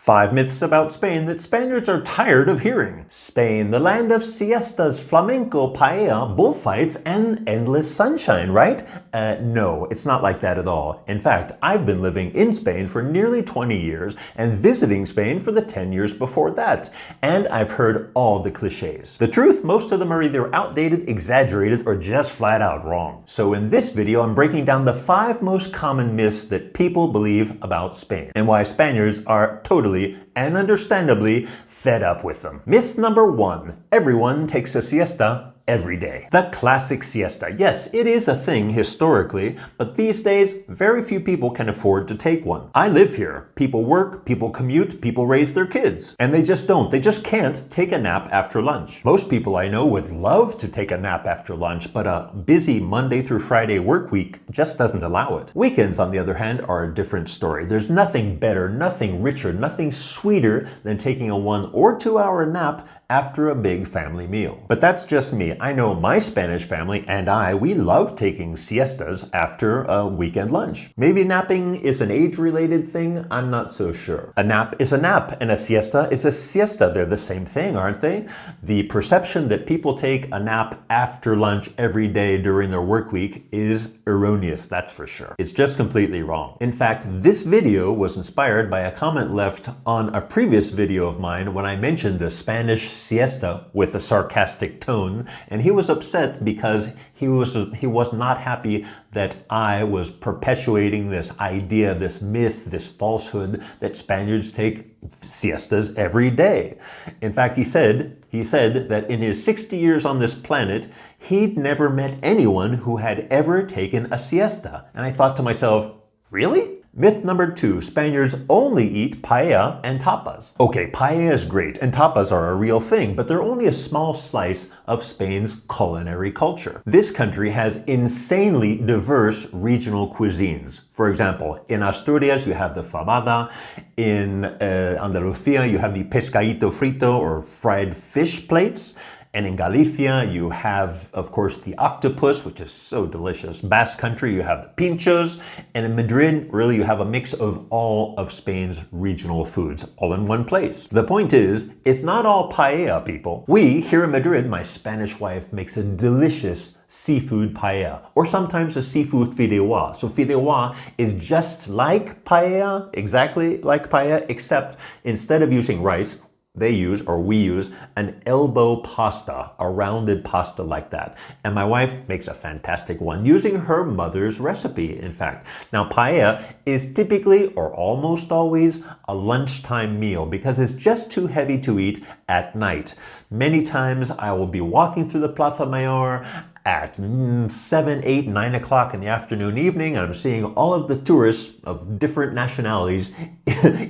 5 myths about Spain that Spaniards are tired of hearing. Spain, the land of siestas, flamenco, paella, bullfights, and endless sunshine, right? No, it's not like that at all. In fact, I've been living in Spain for nearly 20 years and visiting Spain for the 10 years before that. And I've heard all the clichés. The truth, most of them are either outdated, exaggerated, or just flat out wrong. So in this video, I'm breaking down the 5 most common myths that people believe about Spain and why Spaniards are totally and understandably fed up with them. Myth number 1. Everyone takes a siesta every day. The classic siesta. Yes, it is a thing historically, but these days, very few people can afford to take one. I live here. People work, people commute, people raise their kids. And they just don't. They just can't take a nap after lunch. Most people I know would love to take a nap after lunch, but a busy Monday through Friday work week just doesn't allow it. Weekends, on the other hand, are a different story. There's nothing better, nothing richer, nothing sweeter than taking a 1 or 2 hour nap after a big family meal. But that's just me. I know my Spanish family and we love taking siestas after a weekend lunch. Maybe napping is an age-related thing, I'm not so sure. A nap is a nap and a siesta is a siesta. They're the same thing, aren't they? The perception that people take a nap after lunch every day during their work week is erroneous, that's for sure. It's just completely wrong. In fact, this video was inspired by a comment left on a previous video of mine when I mentioned the Spanish siesta with a sarcastic tone, and he was upset because he was not happy that I was perpetuating this idea, this myth, this falsehood that Spaniards take siestas every day. In fact, he said that in his 60 years on this planet, he'd never met anyone who had ever taken a siesta. And I thought to myself, really? Myth number 2, Spaniards only eat paella and tapas. Okay, paella is great and tapas are a real thing, but they're only a small slice of Spain's culinary culture. This country has insanely diverse regional cuisines. For example, in Asturias you have the fabada, in Andalusia you have the pescadito frito or fried fish plates, and in Galicia, you have, of course, the octopus, which is so delicious. Basque Country, you have the pinchos. And in Madrid, really, you have a mix of all of Spain's regional foods, all in one place. The point is, it's not all paella, people. We, here in Madrid, my Spanish wife makes a delicious seafood paella, or sometimes a seafood fideuà. So fideuà is just like paella, exactly like paella, except instead of using rice, we use an elbow pasta, a rounded pasta like that. And my wife makes a fantastic one using her mother's recipe, in fact. Now, paella is typically or almost always a lunchtime meal because it's just too heavy to eat at night. Many times I will be walking through the Plaza Mayor at 7, 8, 9 o'clock in the afternoon, evening, and I'm seeing all of the tourists of different nationalities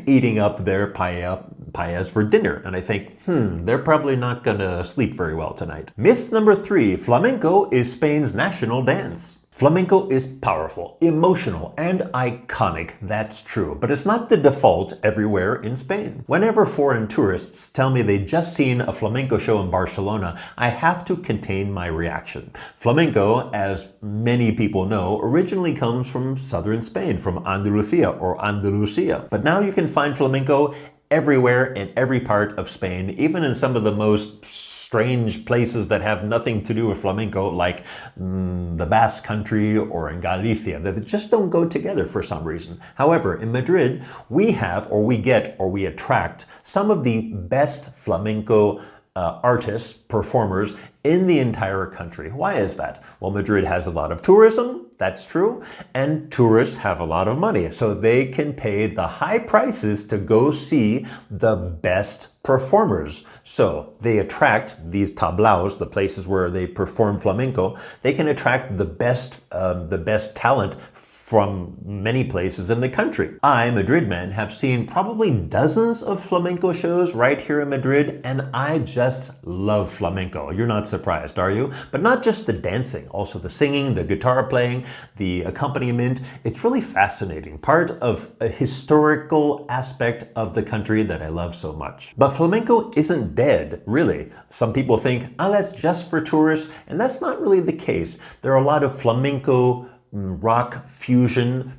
eating up their paellas for dinner. And I think, they're probably not gonna sleep very well tonight. Myth number 3, flamenco is Spain's national dance. Flamenco is powerful, emotional, and iconic, that's true, but it's not the default everywhere in Spain. Whenever foreign tourists tell me they'd just seen a flamenco show in Barcelona, I have to contain my reaction. Flamenco, as many people know, originally comes from southern Spain, from Andalusia or Andalusia. But now you can find flamenco everywhere in every part of Spain, even in some of the most strange places that have nothing to do with flamenco, like the Basque Country or in Galicia, that just don't go together for some reason. However, in Madrid, we attract some of the best flamenco artists, performers in the entire country. Why is that? Well, Madrid has a lot of tourism, that's true, and tourists have a lot of money, so they can pay the high prices to go see the best performers. So they attract these tablaos, the places where they perform flamenco. They can attract the best talent from many places in the country. I, Madrid man, have seen probably dozens of flamenco shows right here in Madrid, and I just love flamenco. You're not surprised, are you? But not just the dancing, also the singing, the guitar playing, the accompaniment. It's really fascinating, part of a historical aspect of the country that I love so much. But flamenco isn't dead, really. Some people think, that's just for tourists, and that's not really the case. There are a lot of flamenco rock fusion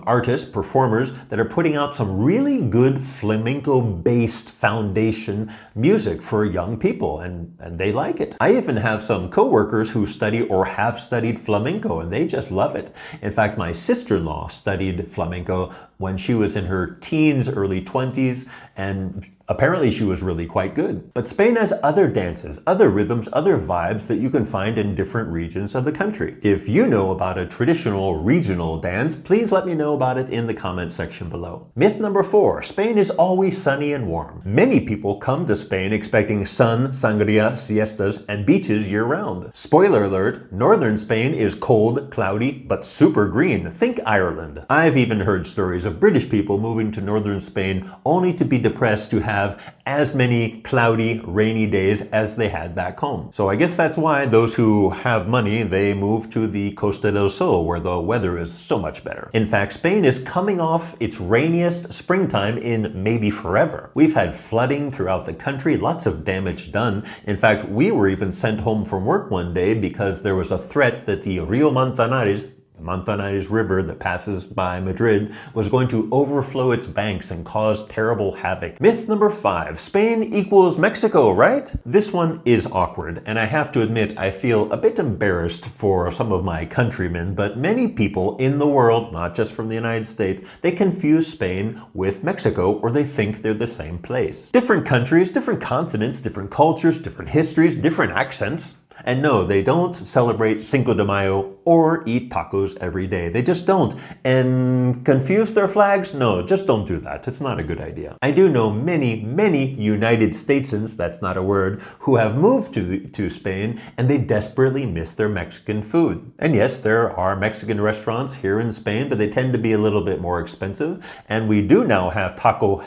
artists, performers that are putting out some really good flamenco-based foundation music for young people, and they like it. I even have some coworkers who study or have studied flamenco, and they just love it. In fact, my sister-in-law studied flamenco when she was in her teens, early 20s, and apparently she was really quite good. But Spain has other dances, other rhythms, other vibes that you can find in different regions of the country. If you know about a traditional regional dance, please let me know about it in the comment section below. Myth number 4, Spain is always sunny and warm. Many people come to Spain expecting sun, sangria, siestas, and beaches year-round. Spoiler alert, northern Spain is cold, cloudy, but super green. Think Ireland. I've even heard stories of British people moving to northern Spain only to be depressed to have as many cloudy, rainy days as they had back home. So I guess that's why those who have money, they move to the Costa del Sol, where the weather is so much better. In fact, Spain is coming off its rainiest springtime in maybe forever. We've had flooding throughout the country, lots of damage done. In fact, we were even sent home from work one day because there was a threat that the Rio Manzanares, the Manzanares River that passes by Madrid, was going to overflow its banks and cause terrible havoc. Myth number 5, Spain equals Mexico, right? This one is awkward, and I have to admit I feel a bit embarrassed for some of my countrymen, but many people in the world, not just from the United States, they confuse Spain with Mexico, or they think they're the same place. Different countries, different continents, different cultures, different histories, different accents. And no, they don't celebrate Cinco de Mayo or eat tacos every day. They just don't. And confuse their flags? No, just don't do that. It's not a good idea. I do know many, many United Statesans, that's not a word, who have moved to Spain and they desperately miss their Mexican food. And yes, there are Mexican restaurants here in Spain, but they tend to be a little bit more expensive. And we do now have Taco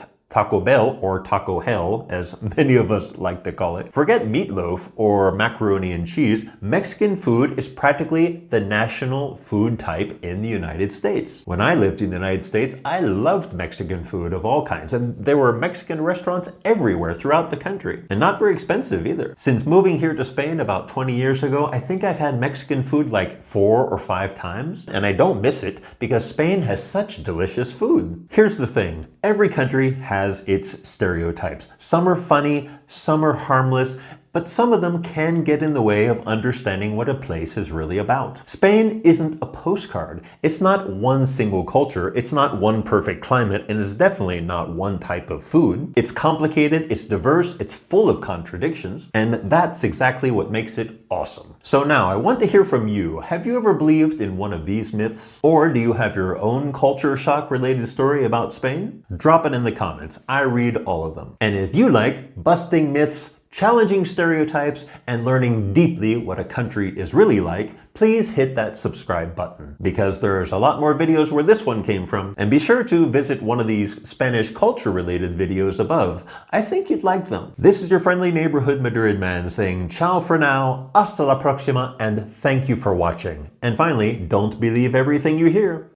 Bell, or Taco Hell, as many of us like to call it. Forget meatloaf or macaroni and cheese. Mexican food is practically the national food type in the United States. When I lived in the United States, I loved Mexican food of all kinds, and there were Mexican restaurants everywhere throughout the country, and not very expensive either. Since moving here to Spain about 20 years ago, I think I've had Mexican food like 4 or 5 times, and I don't miss it because Spain has such delicious food. Here's the thing, every country has its stereotypes. Some are funny, some are harmless, but some of them can get in the way of understanding what a place is really about. Spain isn't a postcard. It's not one single culture, it's not one perfect climate, and it's definitely not one type of food. It's complicated, it's diverse, it's full of contradictions, and that's exactly what makes it awesome. So now, I want to hear from you. Have you ever believed in one of these myths? Or do you have your own culture shock related story about Spain? Drop it in the comments. I read all of them. And if you like busting myths, challenging stereotypes, and learning deeply what a country is really like, please hit that subscribe button, because there's a lot more videos where this one came from. And be sure to visit one of these Spanish culture-related videos above. I think you'd like them. This is your friendly neighborhood Madrid man saying ciao for now, hasta la próxima, and thank you for watching. And finally, don't believe everything you hear.